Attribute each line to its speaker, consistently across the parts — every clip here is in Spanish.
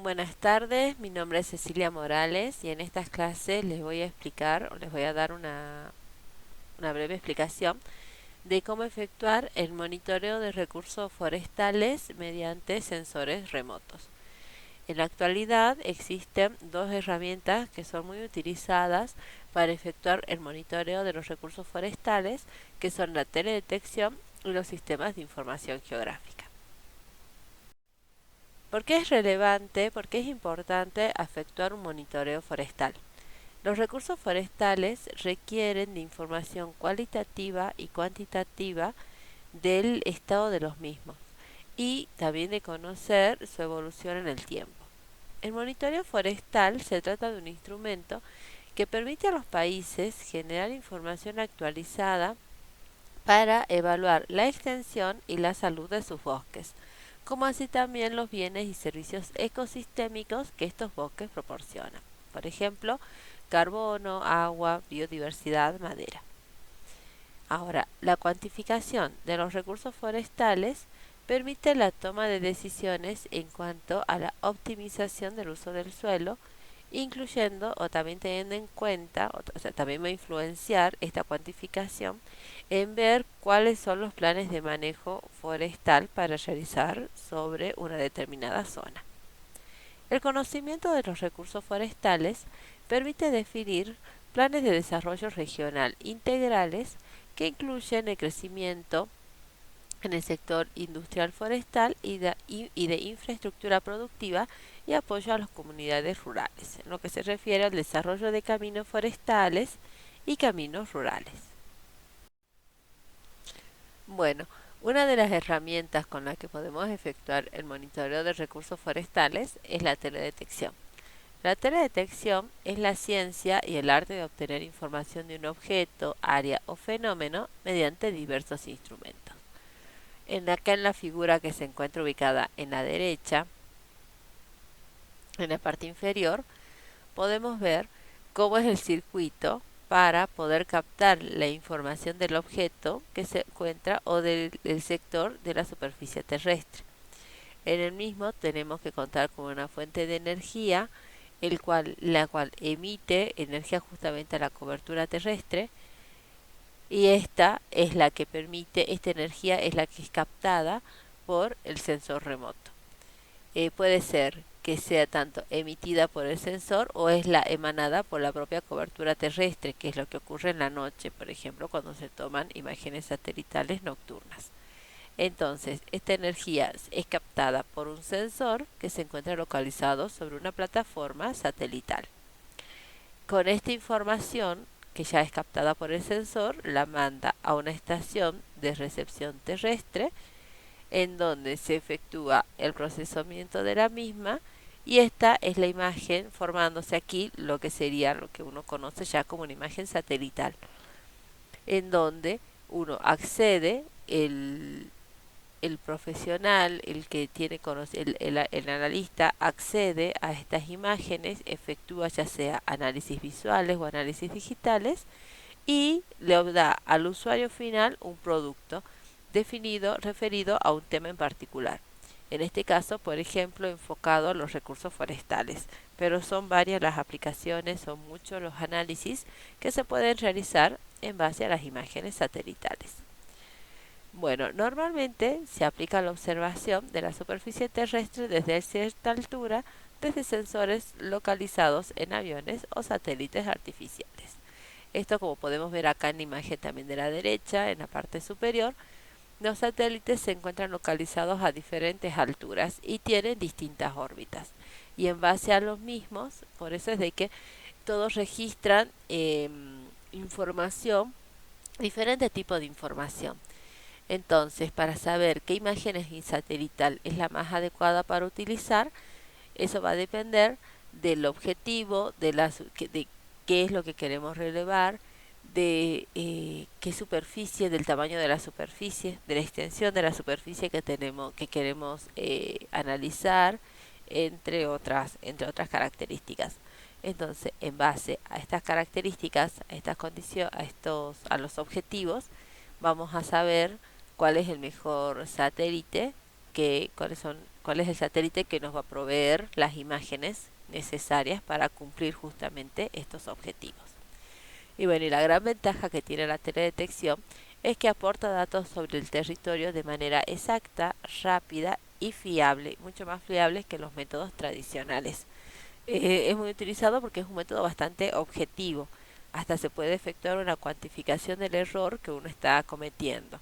Speaker 1: Buenas tardes, mi nombre es Cecilia Morales y en estas clases les voy a explicar o les voy a dar una breve explicación de cómo efectuar el monitoreo de recursos forestales mediante sensores remotos. En la actualidad existen dos herramientas que son muy utilizadas para efectuar el monitoreo de los recursos forestales, que son la teledetección y los sistemas de información geográfica. ¿Por qué es relevante? ¿Por qué es importante efectuar un monitoreo forestal? Los recursos forestales requieren de información cualitativa y cuantitativa del estado de los mismos y también de conocer su evolución en el tiempo. El monitoreo forestal se trata de un instrumento que permite a los países generar información actualizada para evaluar la extensión y la salud de sus bosques, como así también los bienes y servicios ecosistémicos que estos bosques proporcionan. Por ejemplo, carbono, agua, biodiversidad, madera. Ahora, la cuantificación de los recursos forestales permite la toma de decisiones en cuanto a la optimización del uso del suelo, incluyendo o también teniendo en cuenta, o sea, también va a influenciar esta cuantificación en ver cuáles son los planes de manejo forestal para realizar sobre una determinada zona. El conocimiento de los recursos forestales permite definir planes de desarrollo regional integrales que incluyen el crecimiento en el sector industrial forestal y de infraestructura productiva y apoyo a las comunidades rurales, en lo que se refiere al desarrollo de caminos forestales y caminos rurales. Bueno, una de las herramientas con las que podemos efectuar el monitoreo de recursos forestales es la teledetección. La teledetección es la ciencia y el arte de obtener información de un objeto, área o fenómeno mediante diversos instrumentos. Acá en la figura que se encuentra ubicada en la derecha, en la parte inferior, podemos ver cómo es el circuito para poder captar la información del objeto que se encuentra o del sector de la superficie terrestre. En el mismo tenemos que contar con una fuente de energía, la cual emite energía justamente a la cobertura terrestre, y esta energía es la que es captada por el sensor remoto. Puede ser que sea tanto emitida por el sensor o es la emanada por la propia cobertura terrestre, que es lo que ocurre en la noche, por ejemplo, cuando se toman imágenes satelitales nocturnas. Entonces, esta energía es captada por un sensor que se encuentra localizado sobre una plataforma satelital. Con esta información, que ya es captada por el sensor, la manda a una estación de recepción terrestre, en donde se efectúa el procesamiento de la misma, y esta es la imagen formándose aquí, lo que sería lo que uno conoce ya como una imagen satelital, en donde uno accede, el profesional, el que tiene el analista accede a estas imágenes, efectúa ya sea análisis visuales o análisis digitales y le da al usuario final un producto definido, referido a un tema en particular. En este caso, por ejemplo, enfocado a los recursos forestales, pero son varias las aplicaciones, son muchos los análisis que se pueden realizar en base a las imágenes satelitales. Bueno, normalmente se aplica la observación de la superficie terrestre desde cierta altura, desde sensores localizados en aviones o satélites artificiales. Esto, como podemos ver acá en la imagen también de la derecha, en la parte superior, los satélites se encuentran localizados a diferentes alturas y tienen distintas órbitas. Y en base a los mismos, por eso es de que todos registran información, diferentes tipos de información. Entonces, para saber qué imagen satelital es la más adecuada para utilizar, eso va a depender del objetivo, de qué es lo que queremos relevar, de qué superficie, del tamaño de la superficie, de la extensión de la superficie que queremos analizar, entre otras características. Entonces, en base a estas características, a estas condiciones, a los objetivos, vamos a saber cuál es el mejor satélite, cuáles son cuál es el satélite que nos va a proveer las imágenes necesarias para cumplir justamente estos objetivos. Y bueno, y la gran ventaja que tiene la teledetección es que aporta datos sobre el territorio de manera exacta, rápida y fiable, mucho más fiable que los métodos tradicionales. Es muy utilizado porque es un método bastante objetivo. Hasta se puede efectuar una cuantificación del error que uno está cometiendo.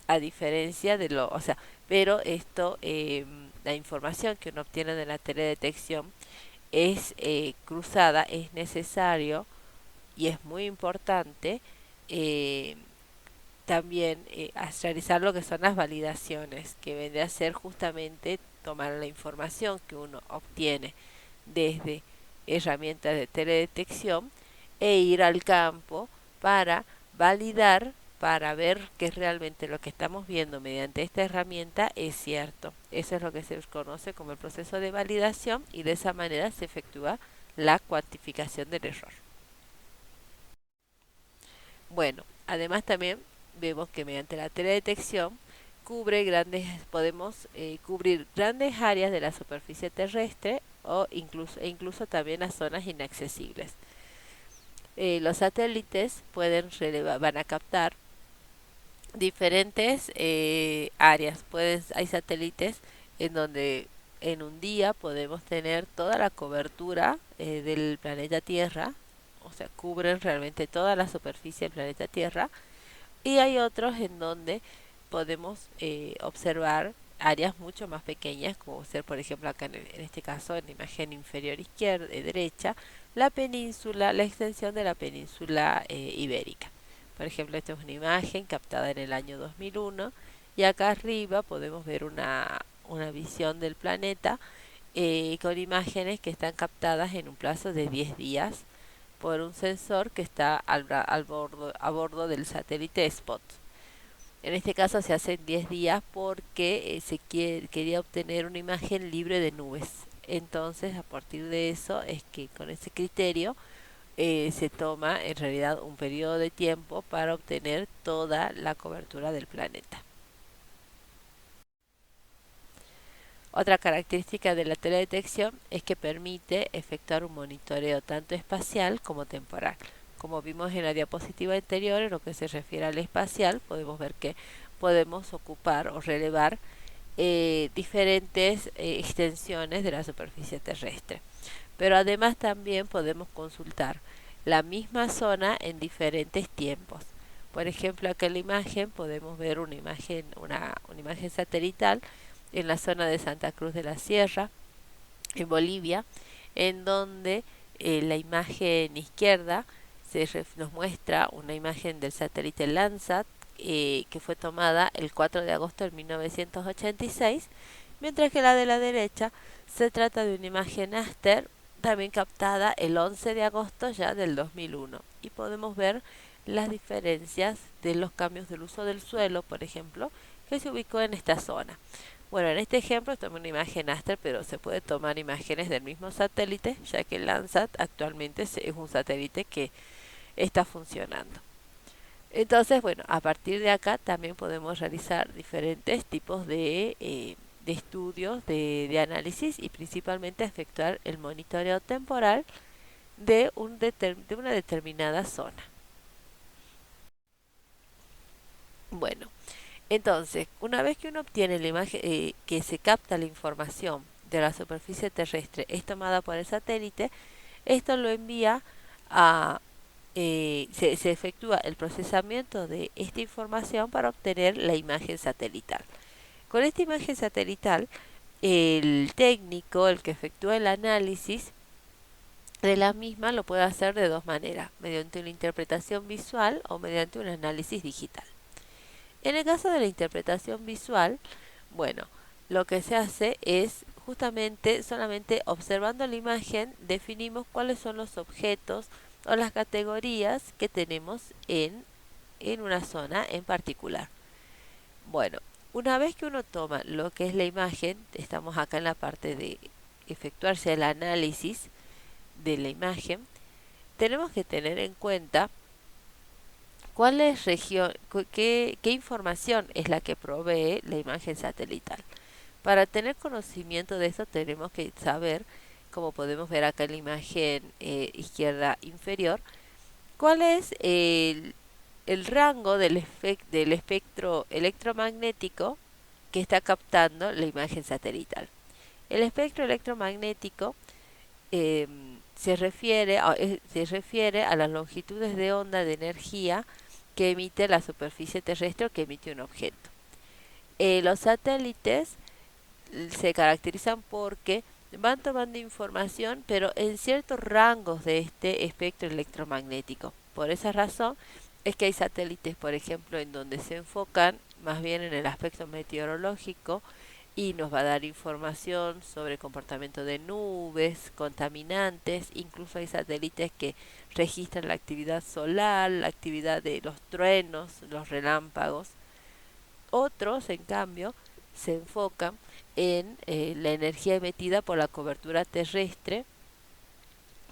Speaker 1: A diferencia de lo, o sea, pero esto, la información que uno obtiene de la teledetección es cruzada, es necesario y es muy importante eh, también realizar lo que son las validaciones, que vendría a ser justamente tomar la información que uno obtiene desde herramientas de teledetección e ir al campo para validar, para ver que realmente lo que estamos viendo mediante esta herramienta es cierto. Eso es lo que se conoce como el proceso de validación y de esa manera se efectúa la cuantificación del error. Bueno, además también vemos que mediante la teledetección podemos cubrir grandes áreas de la superficie terrestre o incluso también las zonas inaccesibles. Los satélites van a captar diferentes áreas. Hay satélites en donde en un día podemos tener toda la cobertura del planeta Tierra, o sea, cubren realmente toda la superficie del planeta Tierra, y hay otros en donde podemos observar áreas mucho más pequeñas, como ser por ejemplo acá en este caso en la imagen inferior izquierda, derecha, la extensión de la península ibérica. Por ejemplo, esta es una imagen captada en el año 2001 y acá arriba podemos ver una visión del planeta con imágenes que están captadas en un plazo de 10 días por un sensor que está a bordo del satélite Spot. En este caso se hace en 10 días porque quería obtener una imagen libre de nubes. Entonces, a partir de eso es que con ese criterio se toma en realidad un periodo de tiempo para obtener toda la cobertura del planeta. Otra característica de la teledetección es que permite efectuar un monitoreo tanto espacial como temporal. Como vimos en la diapositiva anterior, en lo que se refiere al espacial, podemos ver que podemos ocupar o relevar diferentes extensiones de la superficie terrestre. Pero además también podemos consultar la misma zona en diferentes tiempos. Por ejemplo, acá en la imagen podemos ver una imagen satelital en la zona de Santa Cruz de la Sierra, en Bolivia, en donde la imagen izquierda nos muestra una imagen del satélite Landsat que fue tomada el 4 de agosto de 1986, mientras que la de la derecha se trata de una imagen Aster también captada el 11 de agosto ya del 2001 y podemos ver las diferencias de los cambios del uso del suelo, por ejemplo, que se ubicó en esta zona. Bueno, en este ejemplo tomé una imagen Aster, pero se puede tomar imágenes del mismo satélite, ya que el Landsat actualmente es un satélite que está funcionando. Entonces, bueno, a partir de acá también podemos realizar diferentes tipos de estudios, de análisis y principalmente efectuar el monitoreo temporal de una determinada zona. Bueno, entonces, una vez que uno obtiene la imagen, que se capta la información de la superficie terrestre, es tomada por el satélite, esto lo envía a se efectúa el procesamiento de esta información para obtener la imagen satelital. Con esta imagen satelital, el técnico, el que efectúa el análisis de la misma, lo puede hacer de dos maneras, mediante una interpretación visual o mediante un análisis digital. En el caso de la interpretación visual, bueno, lo que se hace es justamente solamente observando la imagen definimos cuáles son los objetos o las categorías que tenemos en una zona en particular. Bueno, una vez que uno toma lo que es la imagen, estamos acá en la parte de efectuarse el análisis de la imagen, tenemos que tener en cuenta qué información es la que provee la imagen satelital. Para tener conocimiento de esto tenemos que saber, como podemos ver acá en la imagen izquierda inferior, cuál es el rango del espectro electromagnético que está captando la imagen satelital. El espectro electromagnético se refiere a las longitudes de onda de energía que emite la superficie terrestre o que emite un objeto. Los satélites se caracterizan porque van tomando información, pero en ciertos rangos de este espectro electromagnético. Por esa razón es que hay satélites, por ejemplo, en donde se enfocan más bien en el aspecto meteorológico y nos va a dar información sobre el comportamiento de nubes, contaminantes, incluso hay satélites que registran la actividad solar, la actividad de los truenos, los relámpagos. Otros, en cambio, se enfocan en la energía emitida por la cobertura terrestre,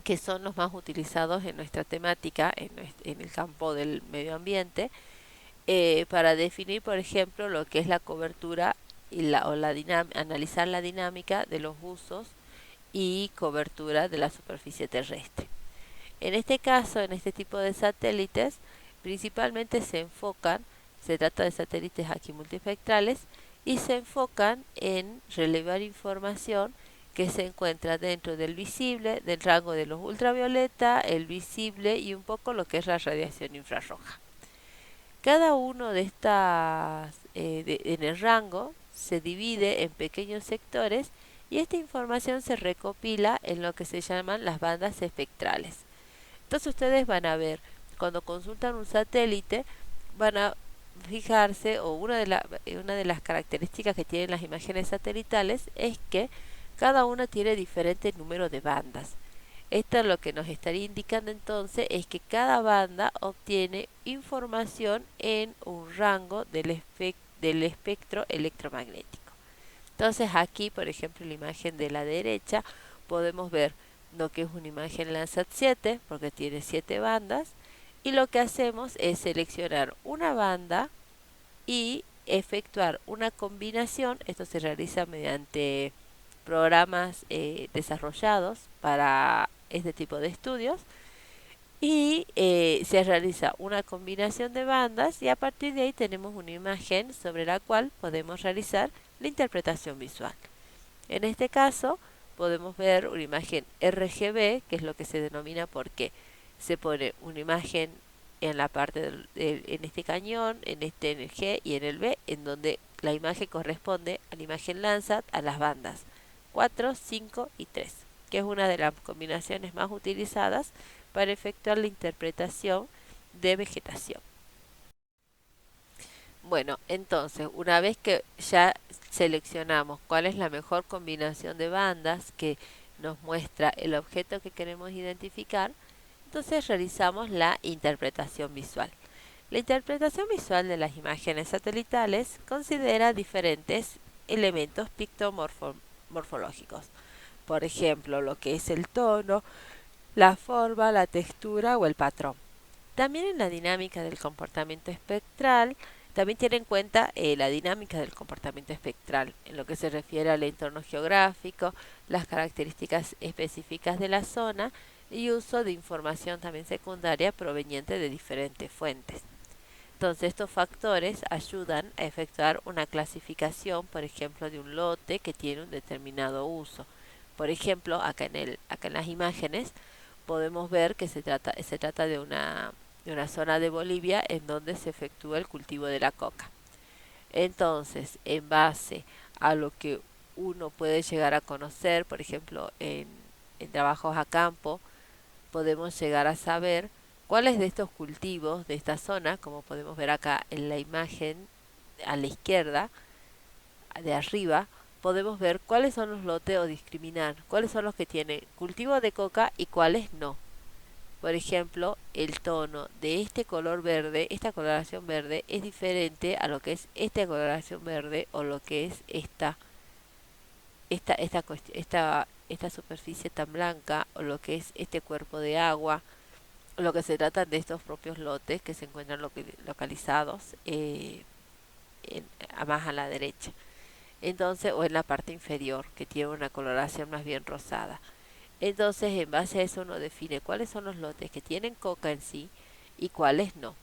Speaker 1: que son los más utilizados en nuestra temática, en el campo del medio ambiente, para definir, por ejemplo, lo que es la cobertura analizar la dinámica de los usos y cobertura de la superficie terrestre. En este caso, en este tipo de satélites, principalmente se trata de satélites aquí multiespectrales, y se enfocan en relevar información que se encuentra dentro del visible, del rango de los ultravioleta, el visible y un poco lo que es la radiación infrarroja. Cada uno de estas, en el rango, se divide en pequeños sectores y esta información se recopila en lo que se llaman las bandas espectrales. Entonces ustedes van a ver, cuando consultan un satélite, van a fijarse, o una de las características que tienen las imágenes satelitales es que cada una tiene diferente número de bandas. Esto lo que nos estaría indicando entonces es que cada banda obtiene información en un rango del espectro electromagnético. Entonces aquí, por ejemplo, en la imagen de la derecha, podemos ver lo que es una imagen Landsat 7, porque tiene 7 bandas, y lo que hacemos es seleccionar una banda y efectuar una combinación. Esto se realiza mediante programas desarrollados para este tipo de estudios, y se realiza una combinación de bandas y a partir de ahí tenemos una imagen sobre la cual podemos realizar la interpretación visual. En este caso podemos ver una imagen RGB, que es lo que se denomina porque se pone una imagen en la parte en este cañón, en el G y en el B, en donde la imagen corresponde a la imagen Landsat a las bandas 4, 5 y 3, que es una de las combinaciones más utilizadas para efectuar la interpretación de vegetación. Bueno, entonces, una vez que ya seleccionamos cuál es la mejor combinación de bandas que nos muestra el objeto que queremos identificar, entonces realizamos la interpretación visual. La interpretación visual de las imágenes satelitales considera diferentes elementos pictomorfológicos. Por ejemplo, lo que es el tono, la forma, la textura o el patrón. También en la dinámica del comportamiento espectral, también tiene en cuenta la dinámica del comportamiento espectral en lo que se refiere al entorno geográfico, las características específicas de la zona y uso de información también secundaria proveniente de diferentes fuentes. Entonces estos factores ayudan a efectuar una clasificación, por ejemplo, de un lote que tiene un determinado uso. Por ejemplo, acá en las imágenes podemos ver que se trata de una zona de Bolivia en donde se efectúa el cultivo de la coca. Entonces, en base a lo que uno puede llegar a conocer, por ejemplo, en trabajos a campo, podemos llegar a saber cuáles de estos cultivos de esta zona, como podemos ver acá en la imagen a la izquierda, de arriba, podemos ver cuáles son los lotes o discriminar cuáles son los que tienen cultivo de coca y cuáles no. Por ejemplo, el tono de este color verde, esta coloración verde, es diferente a lo que es esta coloración verde o lo que es esta superficie tan blanca o lo que es este cuerpo de agua. Lo que se trata de estos propios lotes que se encuentran localizados más a la derecha. Entonces, o en la parte inferior, que tiene una coloración más bien rosada. Entonces, en base a eso uno define cuáles son los lotes que tienen coca en sí y cuáles no.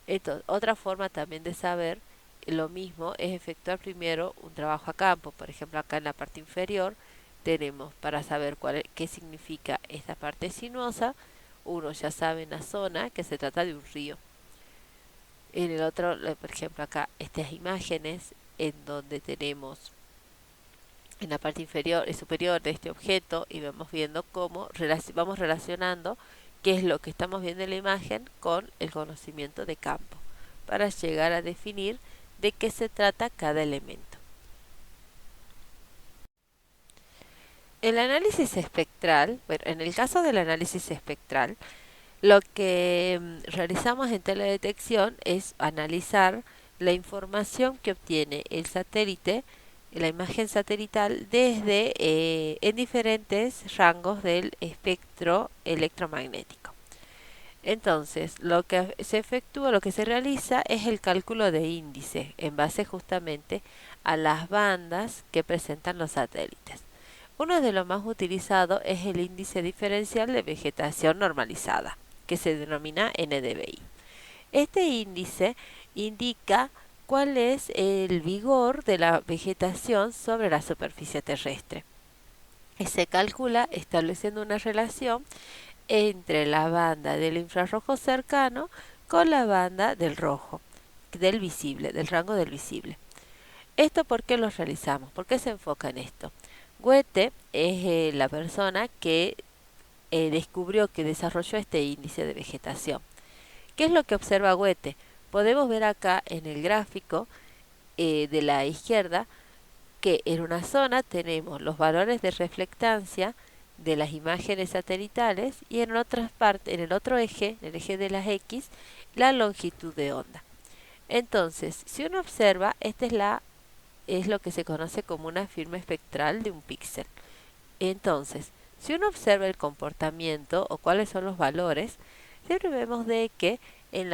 Speaker 1: Entonces, otra forma también de saber lo mismo es efectuar primero un trabajo a campo. Por ejemplo, acá en la parte inferior tenemos para saber qué significa esta parte sinuosa. Uno ya sabe en la zona que se trata de un río. En el otro, por ejemplo, acá estas imágenes en donde tenemos en la parte inferior y superior de este objeto y vamos viendo cómo vamos relacionando qué es lo que estamos viendo en la imagen con el conocimiento de campo para llegar a definir de qué se trata cada elemento. El análisis espectral, bueno, en el caso del análisis espectral, lo que realizamos en teledetección es analizar la información que obtiene el satélite, la imagen satelital, desde en diferentes rangos del espectro electromagnético. Entonces, lo que se efectúa, lo que se realiza es el cálculo de índice en base justamente a las bandas que presentan los satélites. Uno de los más utilizados es el índice diferencial de vegetación normalizada, que se denomina NDVI. Este índice indica cuál es el vigor de la vegetación sobre la superficie terrestre. Y se calcula estableciendo una relación entre la banda del infrarrojo cercano con la banda del rojo, del visible, del rango del visible. ¿Esto por qué lo realizamos? ¿Por qué se enfoca en esto? Goethe es la persona que descubrió, que desarrolló este índice de vegetación. ¿Qué es lo que observa Goethe? Podemos ver acá en el gráfico de la izquierda que en una zona tenemos los valores de reflectancia de las imágenes satelitales y en otras partes, en el otro eje, en el eje de las X, la longitud de onda. Entonces, si uno observa, esta es lo que se conoce como una firma espectral de un píxel. Entonces, si uno observa el comportamiento o cuáles son los valores, siempre vemos de que en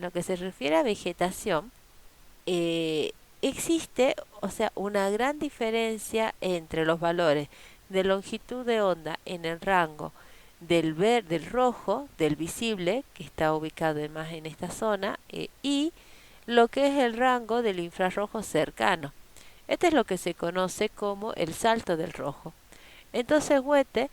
Speaker 1: lo que se refiere a vegetación, existe, o sea, una gran diferencia entre los valores de longitud de onda en el rango del rojo, del visible, que está ubicado más en esta zona, y lo que es el rango del infrarrojo cercano. Este es lo que se conoce como el salto del rojo. Entonces Goethe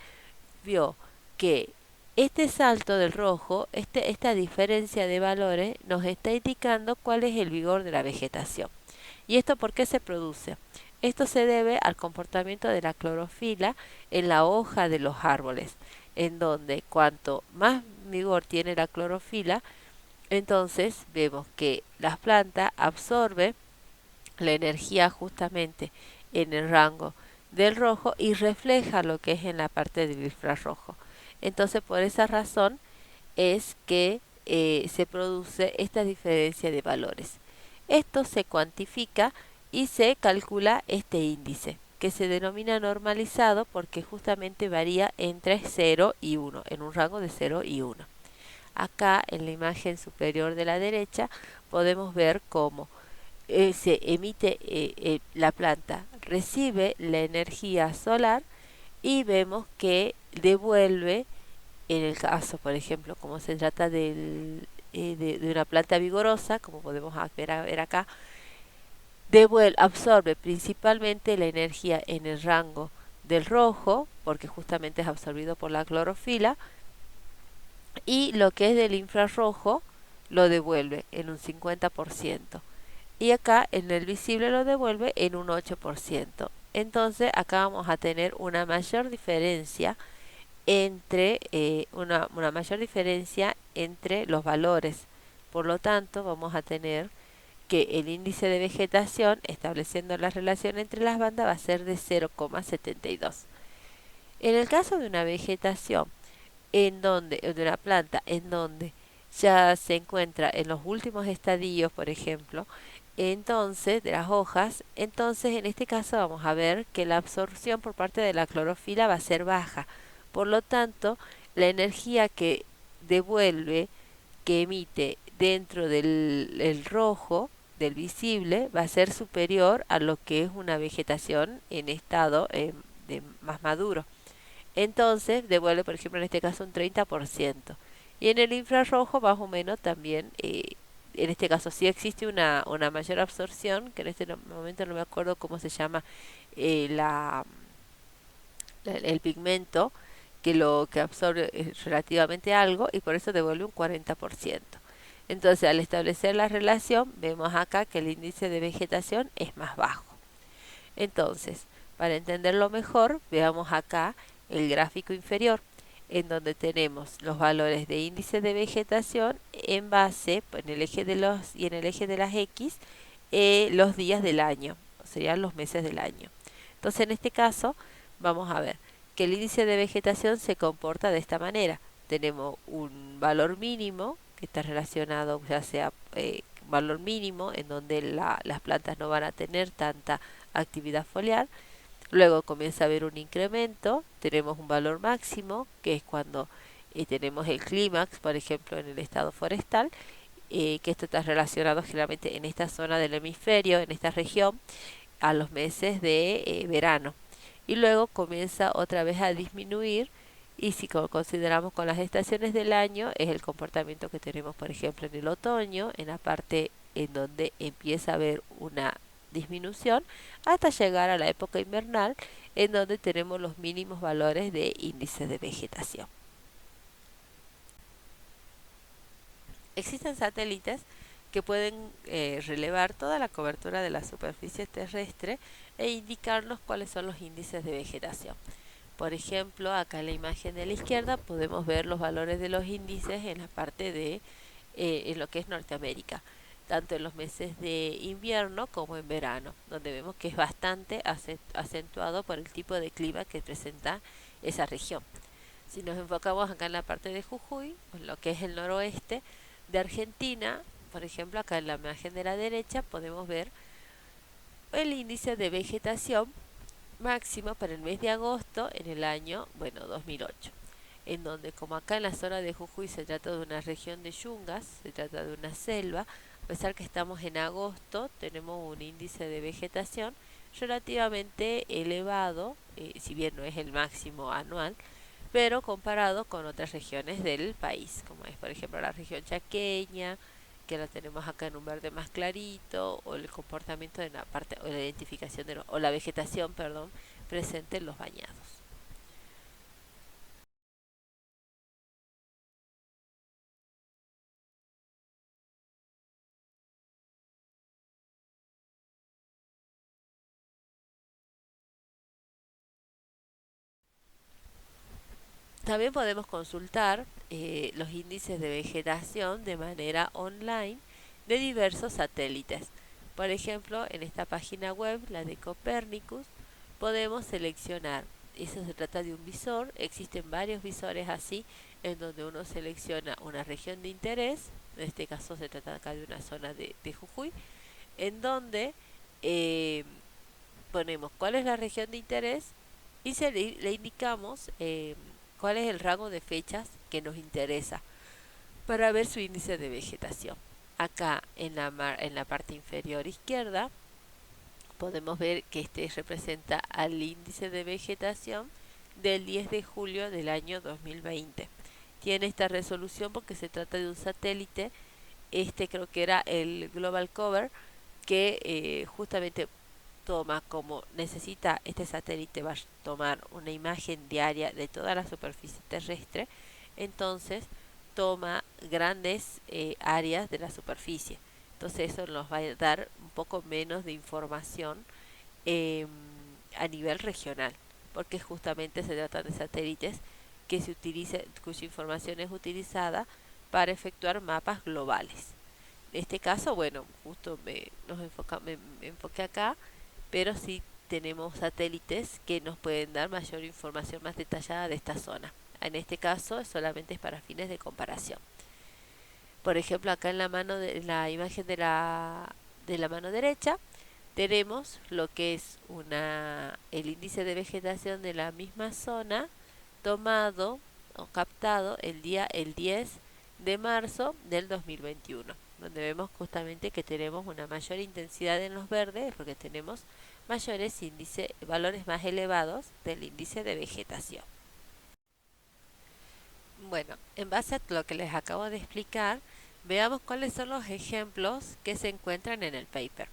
Speaker 1: vio que este salto del rojo, esta diferencia de valores, nos está indicando cuál es el vigor de la vegetación. ¿Y esto por qué se produce? Esto se debe al comportamiento de la clorofila en la hoja de los árboles, en donde cuanto más vigor tiene la clorofila, entonces vemos que la planta absorbe la energía justamente en el rango del rojo y refleja lo que es en la parte del infrarrojo. Entonces, por esa razón es que se produce esta diferencia de valores. Esto se cuantifica y se calcula este índice, que se denomina normalizado porque justamente varía entre 0 y 1, en un rango de 0 y 1. Acá en la imagen superior de la derecha podemos ver cómo se emite, la planta recibe la energía solar y vemos que devuelve, en el caso, por ejemplo, como se trata de una planta vigorosa, como podemos ver acá, absorbe principalmente la energía en el rango del rojo, porque justamente es absorbido por la clorofila, y lo que es del infrarrojo lo devuelve en un 50%. Y acá en el visible lo devuelve en un 8%. Entonces acá vamos a tener una mayor diferencia entre una mayor diferencia entre los valores. Por lo tanto, vamos a tener que el índice de vegetación, estableciendo la relación entre las bandas, va a ser de 0,72. En el caso de una vegetación de una planta en donde ya se encuentra en los últimos estadios, por ejemplo, entonces de las hojas, entonces en este caso vamos a ver que la absorción por parte de la clorofila va a ser baja. Por lo tanto, la energía que devuelve, que emite dentro del rojo, del visible va a ser superior a lo que es una vegetación en estado de más maduro. Entonces devuelve, por ejemplo, en este caso un 30%. Y en el infrarrojo más o menos también, en este caso sí existe una mayor absorción, que en este momento no me acuerdo cómo se llama el pigmento, que lo que absorbe es relativamente algo y por eso devuelve un 40%. Entonces, al establecer la relación, vemos acá que el índice de vegetación es más bajo. Entonces, para entenderlo mejor, veamos acá el gráfico inferior, en donde tenemos los valores de índice de vegetación en base, en el eje de los y en el eje de las X, los días del año, serían los meses del año. Entonces, en este caso, vamos a ver que el índice de vegetación se comporta de esta manera. Tenemos un valor mínimo que está relacionado, ya sea valor mínimo, en donde las plantas no van a tener tanta actividad foliar. Luego comienza a haber un incremento, tenemos un valor máximo, que es cuando tenemos el clímax, por ejemplo, en el estado forestal, que esto está relacionado generalmente en esta zona del hemisferio, en esta región, a los meses de verano. Y luego comienza otra vez a disminuir, y si consideramos con las estaciones del año, es el comportamiento que tenemos, por ejemplo, en el otoño, en la parte en donde empieza a haber una disminución, hasta llegar a la época invernal, en donde tenemos los mínimos valores de índice de vegetación. Existen satélites que pueden relevar toda la cobertura de la superficie terrestre e indicarnos cuáles son los índices de vegetación. Por ejemplo, acá en la imagen de la izquierda podemos ver los valores de los índices en la parte de en lo que es Norteamérica, tanto en los meses de invierno como en verano, donde vemos que es bastante acentuado por el tipo de clima que presenta esa región. Si nos enfocamos acá en la parte de Jujuy, en lo que es el noroeste de Argentina, por ejemplo, acá en la imagen de la derecha podemos ver el índice de vegetación máximo para el mes de agosto en el año, 2008, en donde como acá en la zona de Jujuy se trata de una región de yungas, se trata de una selva, a pesar que estamos en agosto, tenemos un índice de vegetación relativamente elevado, si bien no es el máximo anual, pero comparado con otras regiones del país, como es por ejemplo la región chaqueña, que la tenemos acá en un verde más clarito, o el comportamiento de la parte, o la identificación de o la vegetación, perdón, presente en los bañados. También podemos consultar los índices de vegetación de manera online de diversos satélites. Por ejemplo, en esta página web, la de Copernicus, podemos seleccionar. Eso se trata de un visor, existen varios visores así, en donde uno selecciona una región de interés, en este caso se trata acá de una zona de Jujuy, en donde eh, ponemos cuál es la región de interés y le indicamos cuál es el rango de fechas que nos interesa para ver su índice de vegetación. Acá en la parte inferior izquierda podemos ver que este representa al índice de vegetación del 10 de julio del año 2020. Tiene esta resolución porque se trata de un satélite, este creo que era el Global Cover, que justamente toma como necesita este satélite, va a tomar una imagen diaria de toda la superficie terrestre, entonces toma grandes áreas de la superficie. Entonces eso nos va a dar un poco menos de información eh, a nivel regional, porque justamente se trata de satélites que se utiliza, cuya información es utilizada para efectuar mapas globales. En este caso, justo me enfoqué acá, pero sí tenemos satélites que nos pueden dar mayor información más detallada de esta zona. En este caso solamente es para fines de comparación. Por ejemplo, acá en la imagen de la mano derecha tenemos lo que es el índice de vegetación de la misma zona tomado o captado el 10 de marzo del 2021. donde vemos justamente que tenemos una mayor intensidad en los verdes porque tenemos mayores valores más elevados del índice de vegetación. Bueno, en base a lo que les acabo de explicar, veamos cuáles son los ejemplos que se encuentran en el paper,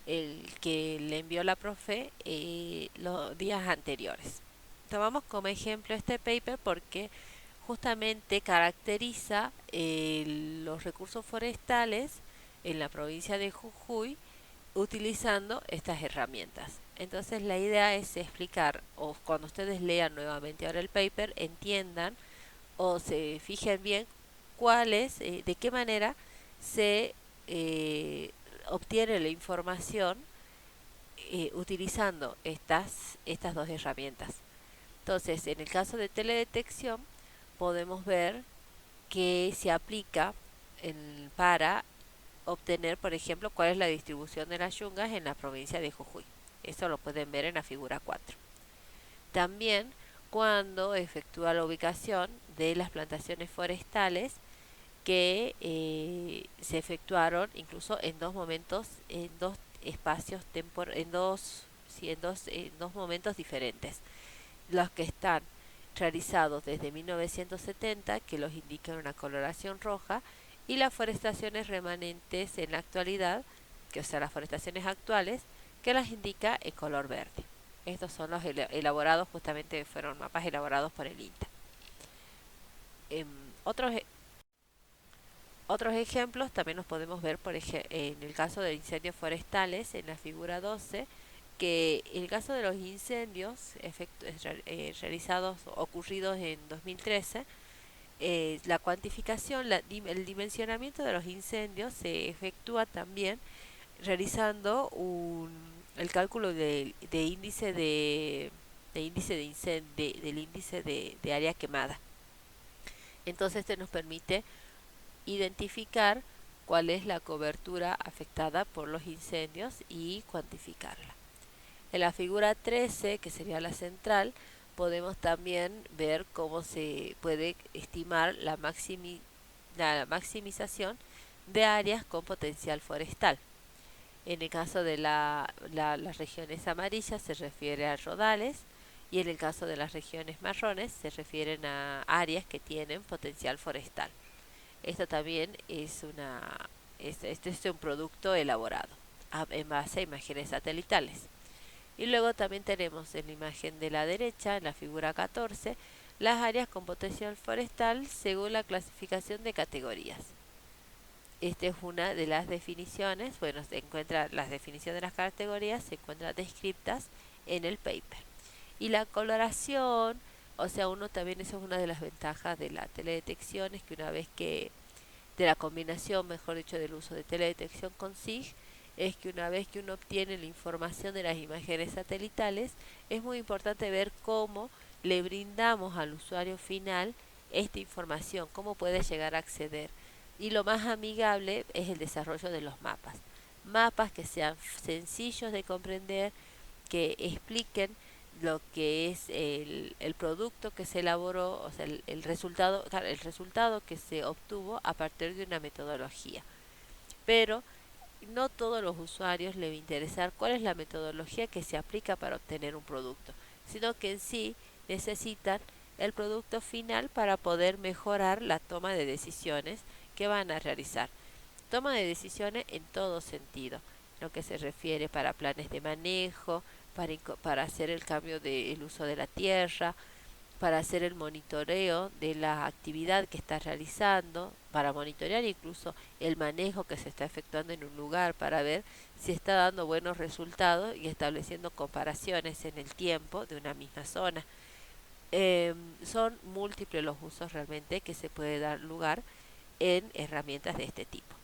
Speaker 1: el que le envió la profe los días anteriores. Tomamos como ejemplo este paper porque justamente caracteriza los recursos forestales en la provincia de Jujuy utilizando estas herramientas. Entonces la idea es explicar, o cuando ustedes lean nuevamente ahora el paper, entiendan o se fijen bien de qué manera se eh, obtiene la información utilizando estas dos herramientas. Entonces, en el caso de teledetección, podemos ver que se aplica para obtener, por ejemplo, cuál es la distribución de las yungas en la provincia de Jujuy. Eso lo pueden ver en la figura 4. También cuando efectúa la ubicación de las plantaciones forestales que se efectuaron incluso en dos momentos, en dos espacios en dos momentos diferentes. Los que están realizados desde 1970, que los indica en una coloración roja, y las forestaciones remanentes en la actualidad, que o sea las forestaciones actuales, que las indica en color verde. Estos son los elaborados, justamente fueron mapas elaborados por el INTA. Em, otros, e- Otros ejemplos también los podemos ver en el caso de incendios forestales, en la figura 12, que en el caso de los incendios realizados, ocurridos en 2013, la cuantificación, el dimensionamiento de los incendios se efectúa también realizando el cálculo de índice de índice de del índice de área quemada. Entonces este nos permite identificar cuál es la cobertura afectada por los incendios y cuantificarla. En la figura 13, que sería la central, podemos también ver cómo se puede estimar la maximización de áreas con potencial forestal. En el caso de las regiones amarillas se refiere a rodales y en el caso de las regiones marrones se refieren a áreas que tienen potencial forestal. Esto también este es un producto elaborado en base a imágenes satelitales. Y luego también tenemos en la imagen de la derecha, en la figura 14, las áreas con potencial forestal según la clasificación de categorías. Esta es una de las definiciones, bueno, se encuentra las definiciones de las categorías, se encuentran descritas en el paper. Y la coloración, o sea, uno también, eso es una de las ventajas de la teledetección, es que una vez que, de la combinación, mejor dicho, del uso de teledetección con SIG, es que una vez que uno obtiene la información de las imágenes satelitales, es muy importante ver cómo le brindamos al usuario final esta información, cómo puede llegar a acceder. Y lo más amigable es el desarrollo de los mapas. Mapas que sean sencillos de comprender, que expliquen lo que es el producto que se elaboró, o sea, el resultado, claro, el resultado que se obtuvo a partir de una metodología. Pero no todos los usuarios les va a interesar cuál es la metodología que se aplica para obtener un producto, sino que en sí necesitan el producto final para poder mejorar la toma de decisiones que van a realizar. Toma de decisiones en todo sentido, lo que se refiere para planes de manejo, para hacer el cambio del uso de la tierra, para hacer el monitoreo de la actividad que está realizando, para monitorear incluso el manejo que se está efectuando en un lugar, para ver si está dando buenos resultados y estableciendo comparaciones en el tiempo de una misma zona. Son múltiples los usos realmente que se puede dar lugar en herramientas de este tipo.